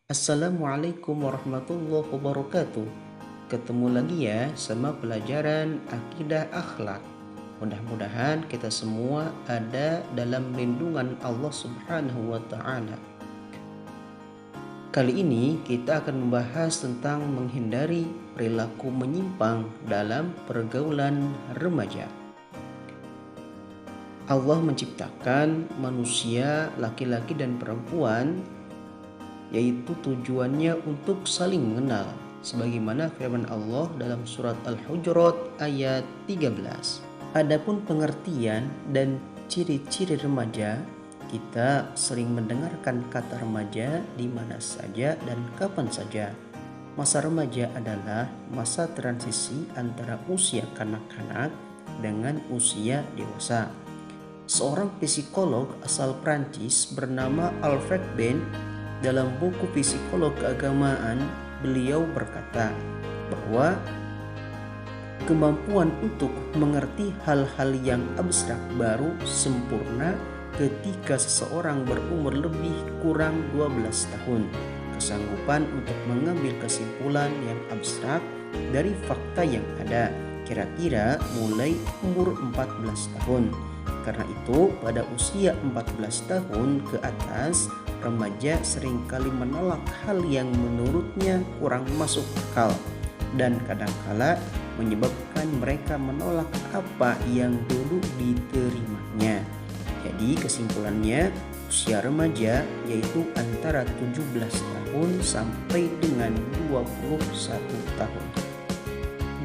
Assalamualaikum warahmatullahi wabarakatuh. Ketemu lagi ya sama pelajaran akidah akhlak. Mudah-mudahan kita semua ada dalam lindungan Allah Subhanahu wa taala. Kali ini kita akan membahas tentang menghindari perilaku menyimpang dalam pergaulan remaja. Allah menciptakan manusia laki-laki dan perempuan, yaitu tujuannya untuk saling mengenal, sebagaimana firman Allah dalam surat Al-Hujurat ayat 13. Adapun pengertian dan ciri-ciri remaja, kita sering mendengarkan kata remaja di mana saja dan kapan saja. Masa remaja adalah masa transisi antara usia kanak-kanak dengan usia dewasa. Seorang psikolog asal Prancis bernama Alfred Ben, dalam buku Psikolog Keagamaan, beliau berkata bahwa kemampuan untuk mengerti hal-hal yang abstrak baru sempurna ketika seseorang berumur lebih kurang 12 tahun. Kesanggupan untuk mengambil kesimpulan yang abstrak dari fakta yang ada kira-kira mulai umur 14 tahun. Karena itu, pada usia 14 tahun ke atas, remaja seringkali menolak hal yang menurutnya kurang masuk akal dan kadangkala menyebabkan mereka menolak apa yang dulu diterimanya. Jadi kesimpulannya, usia remaja yaitu antara 17 tahun sampai dengan 21 tahun.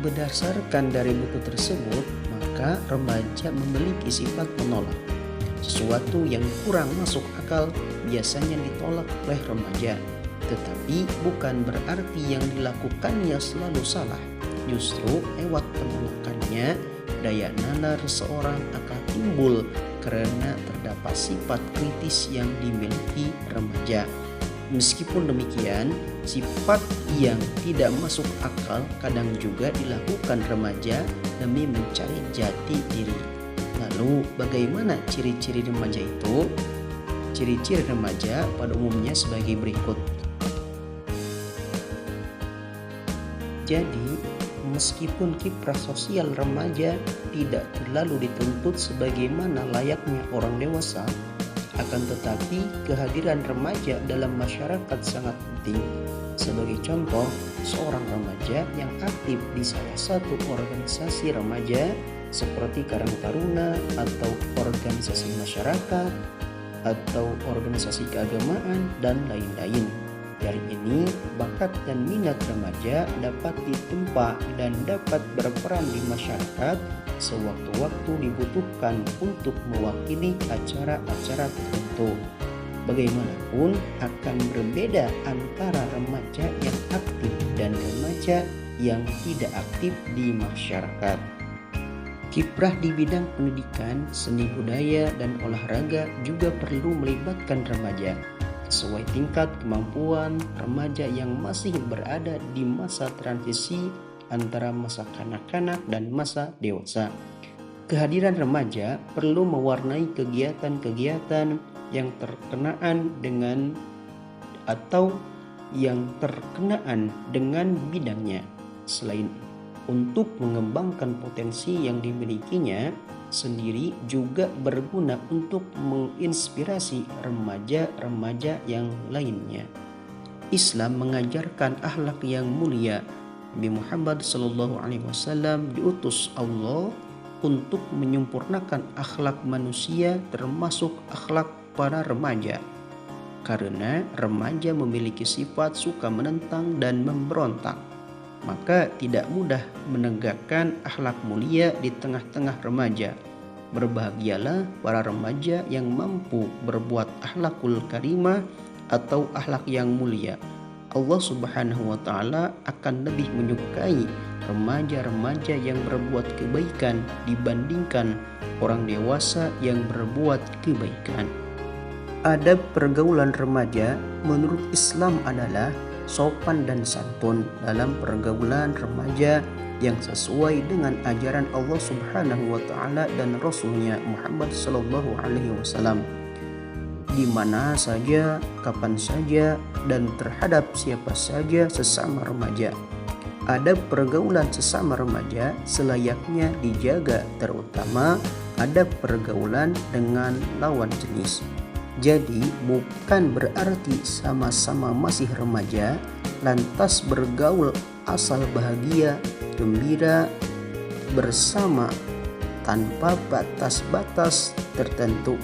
Berdasarkan dari buku tersebut, maka remaja memiliki sifat menolak. Sesuatu yang kurang masuk akal biasanya ditolak oleh remaja, tetapi bukan berarti yang dilakukannya selalu salah. Justru lewat penolakannya, daya nalar seorang akan timbul karena terdapat sifat kritis yang dimiliki remaja. Meskipun demikian, sifat yang tidak masuk akal kadang juga dilakukan remaja demi mencari jati diri. Lalu bagaimana ciri-ciri remaja itu? Ciri-ciri remaja pada umumnya sebagai berikut. Jadi, meskipun kiprah sosial remaja tidak terlalu dituntut sebagaimana layaknya orang dewasa, akan tetapi kehadiran remaja dalam masyarakat sangat penting. Sebagai contoh, seorang remaja yang aktif di salah satu organisasi remaja seperti Karang Taruna atau organisasi masyarakat atau organisasi keagamaan dan lain-lain. Dari ini, bakat dan minat remaja dapat ditempa dan dapat berperan di masyarakat sewaktu-waktu dibutuhkan untuk mewakili acara-acara tertentu. Bagaimanapun akan berbeda antara remaja yang aktif dan remaja yang tidak aktif di masyarakat. Kiprah di bidang pendidikan, seni budaya, dan olahraga juga perlu melibatkan remaja sesuai tingkat kemampuan remaja yang masih berada di masa transisi antara masa kanak-kanak dan masa dewasa. Kehadiran remaja perlu mewarnai kegiatan-kegiatan yang terkenaan dengan atau yang terkenaan dengan bidangnya. Selain untuk mengembangkan potensi yang dimilikinya sendiri, juga berguna untuk menginspirasi remaja-remaja yang lainnya. Islam mengajarkan akhlak yang mulia. Nabi Muhammad SAW diutus Allah untuk menyempurnakan akhlak manusia, termasuk akhlak para remaja. Karena remaja memiliki sifat suka menentang dan memberontak, maka tidak mudah menegakkan akhlak mulia di tengah-tengah remaja. Berbahagialah para remaja yang mampu berbuat akhlakul karimah atau akhlak yang mulia. Allah Subhanahu wa taala akan lebih menyukai remaja-remaja yang berbuat kebaikan dibandingkan orang dewasa yang berbuat kebaikan. Adab pergaulan remaja menurut Islam adalah sopan dan santun dalam pergaulan remaja yang sesuai dengan ajaran Allah Subhanahu wa taala dan Rasulnya Muhammad sallallahu alaihi wasallam. di mana saja, kapan saja, dan terhadap siapa saja sesama remaja. Adab pergaulan sesama remaja selayaknya dijaga, terutama adab pergaulan dengan lawan jenis. Jadi bukan berarti sama-sama masih remaja lantas bergaul asal bahagia, gembira bersama tanpa batas-batas tertentu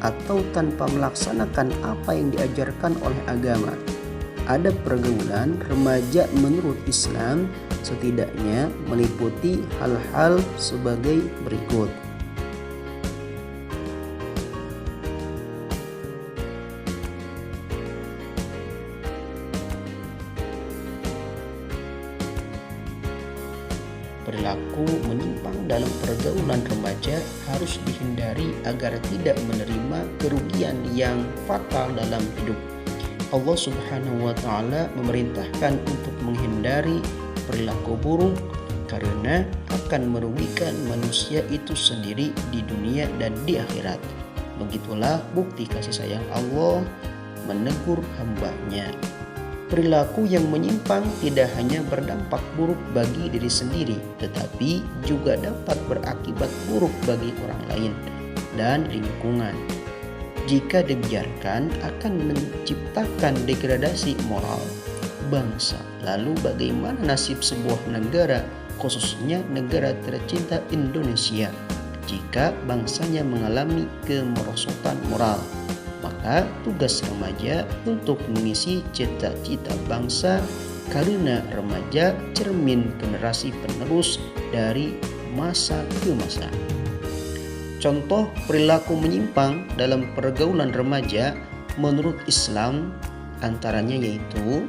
atau tanpa melaksanakan apa yang diajarkan oleh agama. Adab pergaulan remaja menurut Islam setidaknya meliputi hal-hal sebagai berikut. Perilaku menyimpang dalam pergaulan remaja harus dihindari agar tidak menerima kerugian yang fatal dalam hidup. Allah Subhanahu wa Ta'ala memerintahkan untuk menghindari perilaku buruk karena akan merugikan manusia itu sendiri di dunia dan di akhirat. Begitulah bukti kasih sayang Allah menegur hamba-Nya. Perilaku yang menyimpang tidak hanya berdampak buruk bagi diri sendiri, tetapi juga dapat berakibat buruk bagi orang lain dan lingkungan. Jika dibiarkan akan menciptakan degradasi moral bangsa. Lalu bagaimana nasib sebuah negara, khususnya negara tercinta Indonesia, jika bangsanya mengalami kemerosotan moral? Maka tugas remaja untuk mengisi cita-cita bangsa, karena remaja cermin generasi penerus dari masa ke masa. Contoh perilaku menyimpang dalam pergaulan remaja menurut Islam antaranya yaitu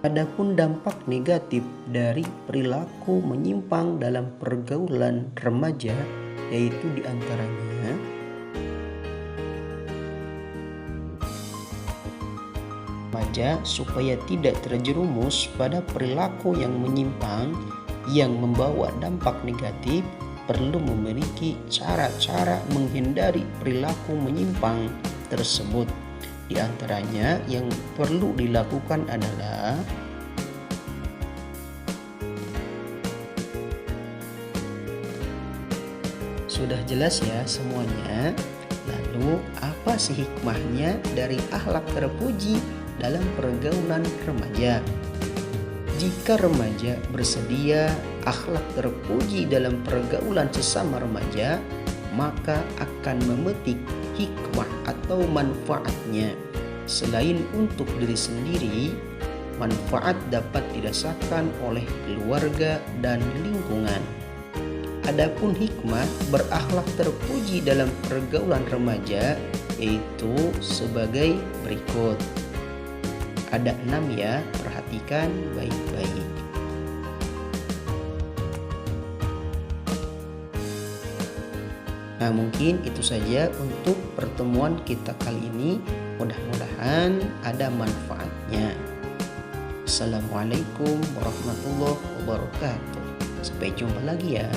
adapun dampak negatif dari perilaku menyimpang dalam pergaulan remaja yaitu diantaranya remaja supaya tidak terjerumus pada perilaku yang menyimpang yang membawa dampak negatif perlu memiliki cara-cara menghindari perilaku menyimpang tersebut. Di antaranya yang perlu dilakukan adalah sudah jelas ya semuanya. Lalu apa sih hikmahnya dari akhlak terpuji dalam pergaulan remaja? Jika remaja bersedia akhlak terpuji dalam pergaulan sesama remaja, maka akan memetik hikmah atau manfaatnya. Selain untuk diri sendiri, manfaat dapat dirasakan oleh keluarga dan lingkungan. Adapun hikmah berakhlak terpuji dalam pergaulan remaja yaitu sebagai berikut. Ada 6 ya, perhatikan baik-baik. Nah, mungkin itu saja untuk pertemuan kita kali ini. Mudah-mudahan ada manfaatnya. Assalamualaikum warahmatullahi wabarakatuh. Sampai jumpa lagi ya.